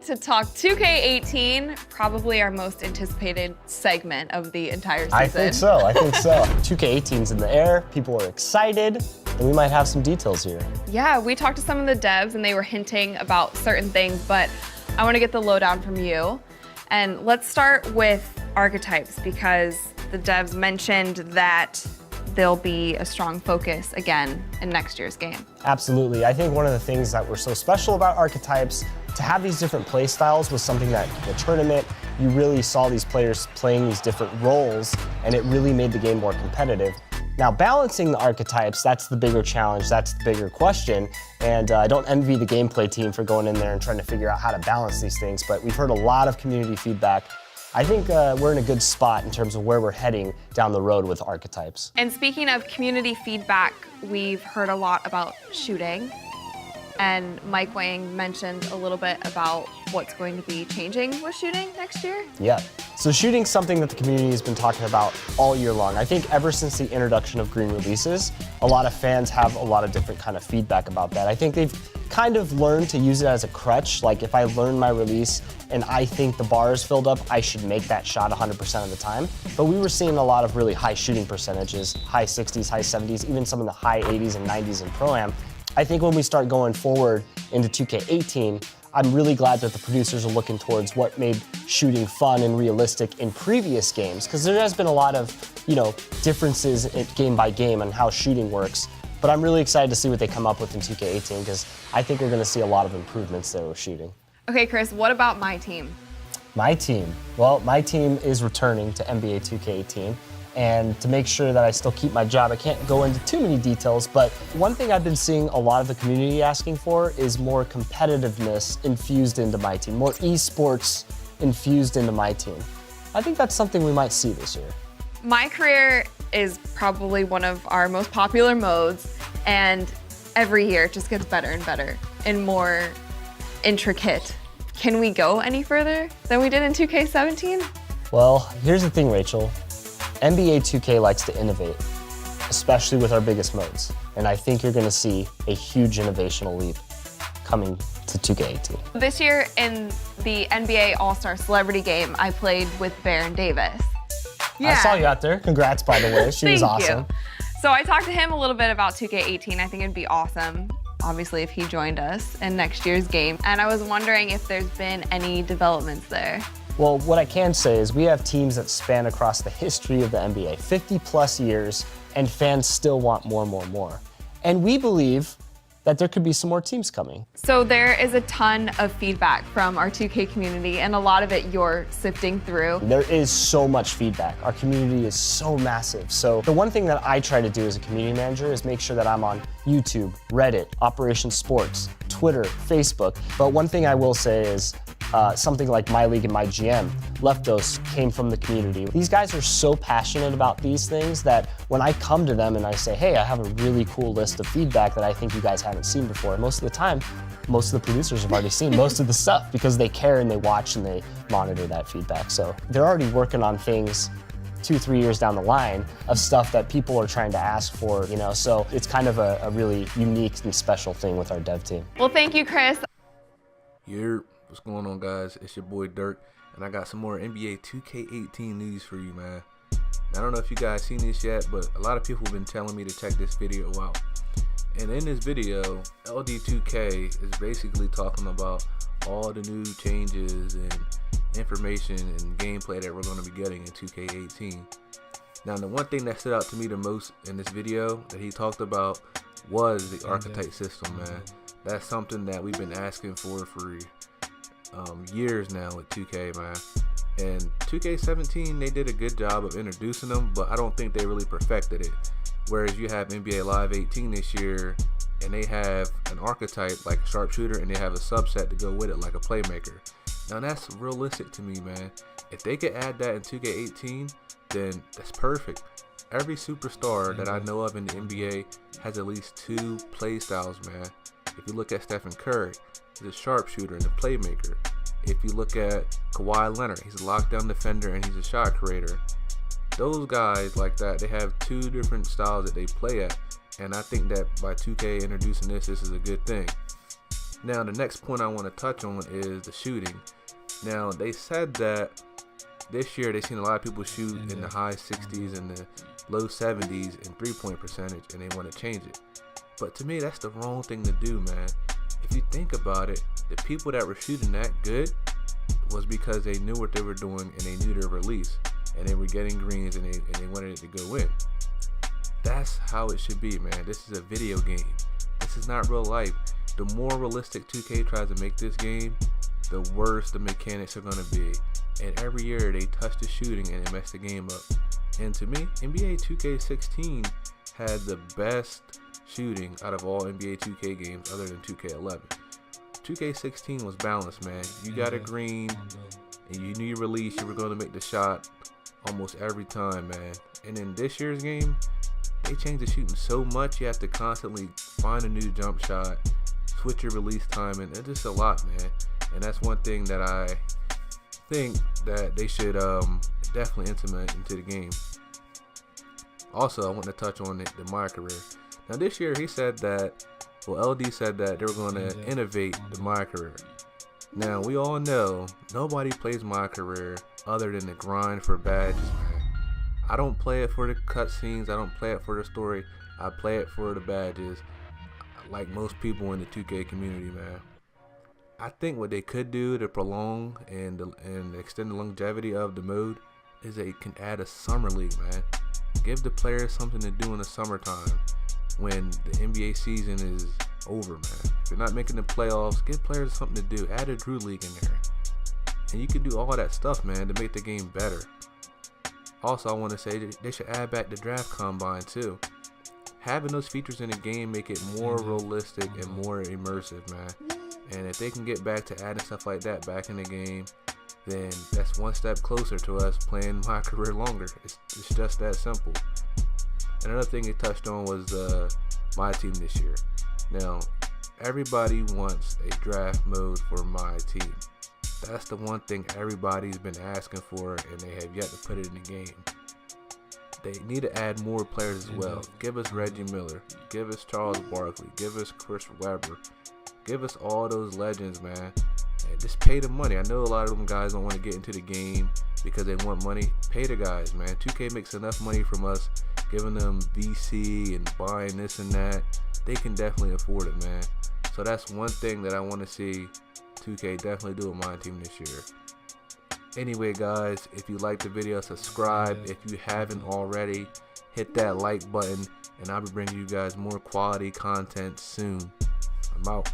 To talk 2K18, probably our most anticipated segment of the entire season. I think so. 2K18's in the air, people are excited, and we might have some details here. Yeah, we talked to some of the devs and they were hinting about certain things, but I want to get the lowdown from you. And let's start with Archetypes, because the devs mentioned that there'll be a strong focus again in next year's game. Absolutely. I think one of the things that were so special about Archetypes, to have these different play styles was something that in the tournament, you really saw these players playing these different roles, and it really made the game more competitive. Now, balancing the archetypes, that's the bigger challenge, that's the bigger question, and I don't envy the gameplay team for going in there and trying to figure out how to balance these things, but we've heard a lot of community feedback. I think we're in a good spot in terms of where we're heading down the road with Archetypes. And speaking of community feedback, we've heard a lot about shooting. And Mike Wang mentioned a little bit about what's going to be changing with shooting next year. Yeah, so shooting's something that the community has been talking about all year long. I think ever since the introduction of green releases, a lot of fans have a lot of different kind of feedback about that. I think they've kind of learned to use it as a crutch. Like if I learn my release and I think the bar is filled up, I should make that shot 100% of the time. But we were seeing a lot of really high shooting percentages, high 60s, high 70s, even some of the high 80s and 90s in Pro-Am. I think when we start going forward into 2K18, I'm really glad that the producers are looking towards what made shooting fun and realistic in previous games, because there has been a lot of, differences game by game on how shooting works. But I'm really excited to see what they come up with in 2K18, because I think we're going to see a lot of improvements there with shooting. Okay, Chris, what about my team? My team? Well, my team is returning to NBA 2K18. And to make sure that I still keep my job, I can't go into too many details, but one thing I've been seeing a lot of the community asking for is more competitiveness infused into my team, more esports infused into my team. I think that's something we might see this year. mycareer is probably one of our most popular modes, and every year it just gets better and better and more intricate. Can we go any further than we did in 2K17? Well, here's the thing, Rachel. NBA 2K likes to innovate, especially with our biggest modes. And I think you're going to see a huge innovational leap coming to 2K18. This year in the NBA All-Star Celebrity Game, I played with Baron Davis. Yeah. I saw you out there. Congrats, by the way. She was awesome. You. So I talked to him a little bit about 2K18. I think it'd be awesome, obviously, if he joined us in next year's game. And I was wondering if there's been any developments there. Well, what I can say is we have teams that span across the history of the NBA, 50 plus years, and fans still want more. And we believe that there could be some more teams coming. So there is a ton of feedback from our 2K community, and a lot of it you're sifting through. There is so much feedback. Our community is so massive. So the one thing that I try to do as a community manager is make sure that I'm on YouTube, Reddit, Operation Sports, Twitter, Facebook. But one thing I will say is something like My League and My GM, Leftos came from the community. These guys are so passionate about these things that when I come to them and I say, hey, I have a really cool list of feedback that I think you guys haven't seen before, most of the time, most of the producers have already seen most of the stuff because they care and they watch and they monitor that feedback. So they're already working on things 2-3 years down the line of stuff that people are trying to ask for, so it's kind of a really unique and special thing with our dev team. Well, thank you, Chris. What's going on, guys? It's your boy Dirk, and I got some more NBA 2K18 news for you, man. I don't know if you guys seen this yet, but a lot of people have been telling me to check this video out. And in this video, LD2K is basically talking about all the new changes and information and gameplay that we're going to be getting in 2K18. Now, the one thing that stood out to me the most in this video that he talked about was the Archetype system, man. That's something that we've been asking for years now with 2K, man. And 2K17, they did a good job of introducing them, but I don't think they really perfected it. Whereas you have NBA Live 18 this year, and they have an archetype like a sharpshooter, and they have a subset to go with it like a playmaker. Now that's realistic to me, man. If they could add that in 2K18, then that's perfect. Every superstar that I know of in the NBA has at least 2 play styles, man. If you look at Stephen Curry, he's a sharpshooter and a playmaker. If you look at Kawhi Leonard, he's a lockdown defender and he's a shot creator. Those guys like that, they have 2 different styles that they play at. And I think that by 2K introducing this is a good thing. Now, the next point I want to touch on is the shooting. Now, they said that this year they've seen a lot of people shoot in the high 60s and the low 70s in three-point percentage, and they want to change it. But to me, that's the wrong thing to do, man. If you think about it, the people that were shooting that good was because they knew what they were doing and they knew their release, and they were getting greens and they wanted it to go in. That's how it should be, man. This is a video game. This is not real life. The more realistic 2K tries to make this game, the worse the mechanics are going to be. And every year they touch the shooting and they mess the game up. And to me, NBA 2K16 had the best shooting out of all NBA 2K games other than 2K11. 2K16 was balanced, man. You got a green and you knew your release, you were going to make the shot almost every time, man. And in this year's game, they changed the shooting so much you have to constantly find a new jump shot, switch your release time, and it's just a lot, man. And that's one thing that I think that they should definitely implement into the game. Also, I want to touch on the mycareer. Now this year he said that, well, LD said that they were going to innovate the mycareer. Now we all know nobody plays mycareer other than the grind for badges, man. I don't play it for the cutscenes, I don't play it for the story, I play it for the badges, like most people in the 2K community, man. I think what they could do to prolong and extend the longevity of the mode is they can add a summer league, man. Give the players something to do in the summertime when the NBA season is over, man. If you're not making the playoffs, give players something to do. Add a Drew League in there. And you can do all that stuff, man, to make the game better. Also, I want to say that they should add back the draft combine too. Having those features in the game make it more realistic and more immersive, man. And if they can get back to adding stuff like that back in the game, then that's one step closer to us playing mycareer longer. It's just that simple. And another thing he touched on was my team this year. Now, everybody wants a draft mode for my team. That's the one thing everybody's been asking for, and they have yet to put it in the game. They need to add more players as well. Give us Reggie Miller. Give us Charles Barkley. Give us Chris Webber. Give us all those legends, man. And just pay the money. I know a lot of them guys don't want to get into the game because they want money. Pay the guys, man. 2K makes enough money from us giving them VC and buying this and that. They can definitely afford it, man. So that's one thing that I want to see 2K definitely do with my team this year. Anyway, guys, if you liked the video, subscribe. If you haven't already, hit that like button, and I'll be bringing you guys more quality content soon. I'm out.